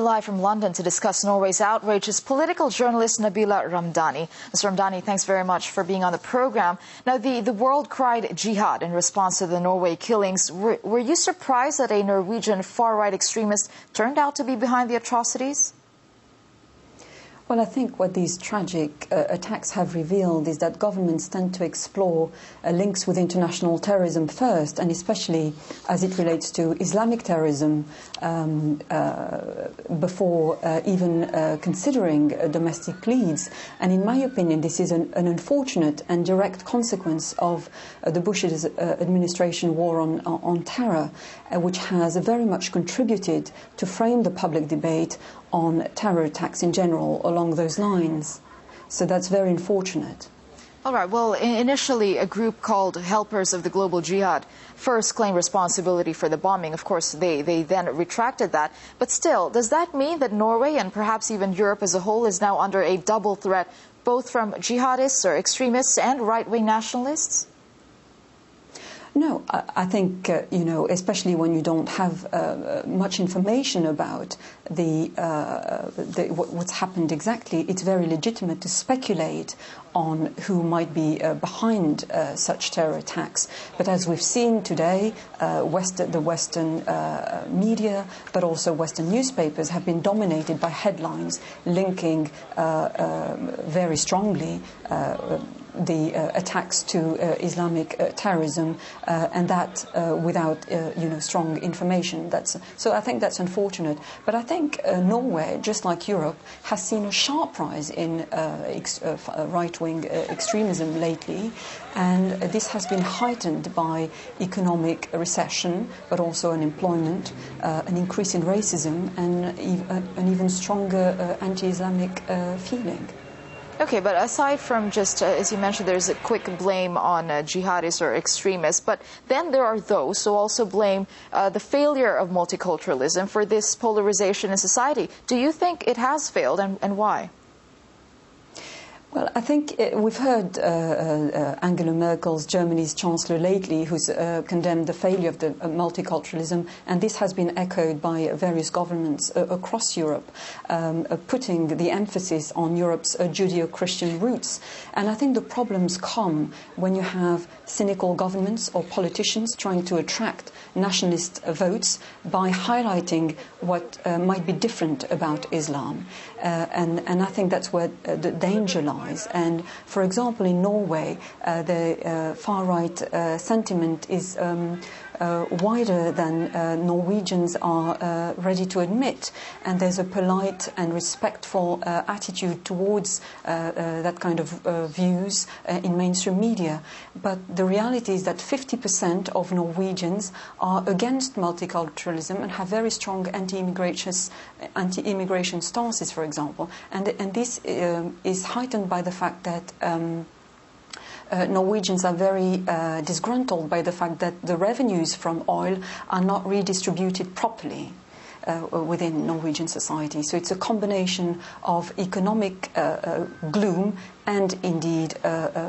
Live from London to discuss Norway's outrage is political journalist Nabila Ramdani. Ms. Ramdani, thanks very much for being on the program. Now, the world cried jihad in response to the Norway killings. Were you surprised that a Norwegian far-right extremist turned out to be behind the atrocities? Well, I think what these tragic attacks have revealed is that governments tend to explore links with international terrorism first, and especially as it relates to Islamic terrorism, before even considering domestic leads. And in my opinion, this is an unfortunate and direct consequence of the Bush administration war on terror, which has very much contributed to frame the public debate on terror attacks in general along those lines. So that's very unfortunate. All right. Well, initially, a group called Helpers of the Global Jihad first claimed responsibility for the bombing. Of course, they then retracted that. But still, does that mean that Norway and perhaps even Europe as a whole is now under a double threat, both from jihadists or extremists and right-wing nationalists? No, I think, especially when you don't have much information about what's happened exactly, it's very legitimate to speculate on who might be behind such terror attacks. But as we've seen today, the Western media, but also Western newspapers, have been dominated by headlines linking very strongly the attacks to Islamic terrorism, and that without strong information. So I think that's unfortunate. But I think Norway, just like Europe, has seen a sharp rise in right-wing extremism lately, and this has been heightened by economic recession, but also unemployment, an increase in racism, and an even stronger anti-Islamic feeling. Okay, but aside from just, as you mentioned, there's a quick blame on jihadists or extremists, but then there are those who also blame the failure of multiculturalism for this polarization in society. Do you think it has failed, and why? Well, I think we've heard Angela Merkel's Germany's Chancellor lately, who's condemned the failure of the multiculturalism, and this has been echoed by various governments across Europe, putting the emphasis on Europe's Judeo-Christian roots. And I think the problems come when you have cynical governments or politicians trying to attract nationalist votes by highlighting what might be different about Islam. And I think that's where the danger lies. And, for example, in Norway, the far-right sentiment is wider than Norwegians are ready to admit. And there's a polite and respectful attitude towards that kind of views in mainstream media. But the reality is that 50% of Norwegians are against multiculturalism and have very strong anti-immigration stances, for example. And this is heightened by the fact that Norwegians are very disgruntled by the fact that the revenues from oil are not redistributed properly within Norwegian society. So it's a combination of economic gloom and indeed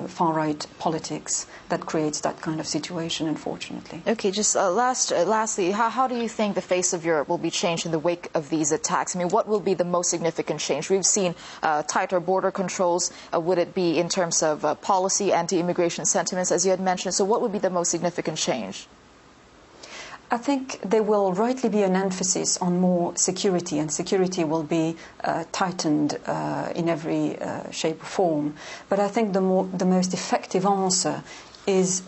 far-right politics that creates that kind of situation, unfortunately. Okay, just lastly, how do you think the face of Europe will be changed in the wake of these attacks? I mean, what will be the most significant change? We've seen tighter border controls. Would it be in terms of policy, anti-immigration sentiments, as you had mentioned? So what would be the most significant change? I think there will rightly be an emphasis on more security, and security will be tightened in every shape or form. But I think the most effective answer is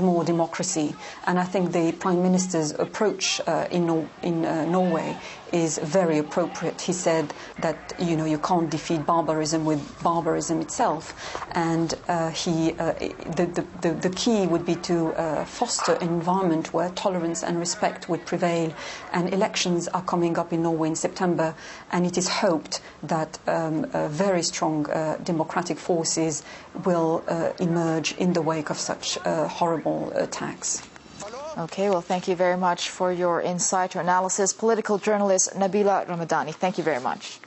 more democracy, and I think the Prime Minister's approach in Norway is very appropriate. He said that you can't defeat barbarism with barbarism itself, and the key would be to foster an environment where tolerance and respect would prevail. And elections are coming up in Norway in September, and it is hoped that very strong democratic forces will emerge in the wake of such horrible attacks. Okay, well, thank you very much for your insight, your analysis. Political journalist Nabila Ramdani, thank you very much.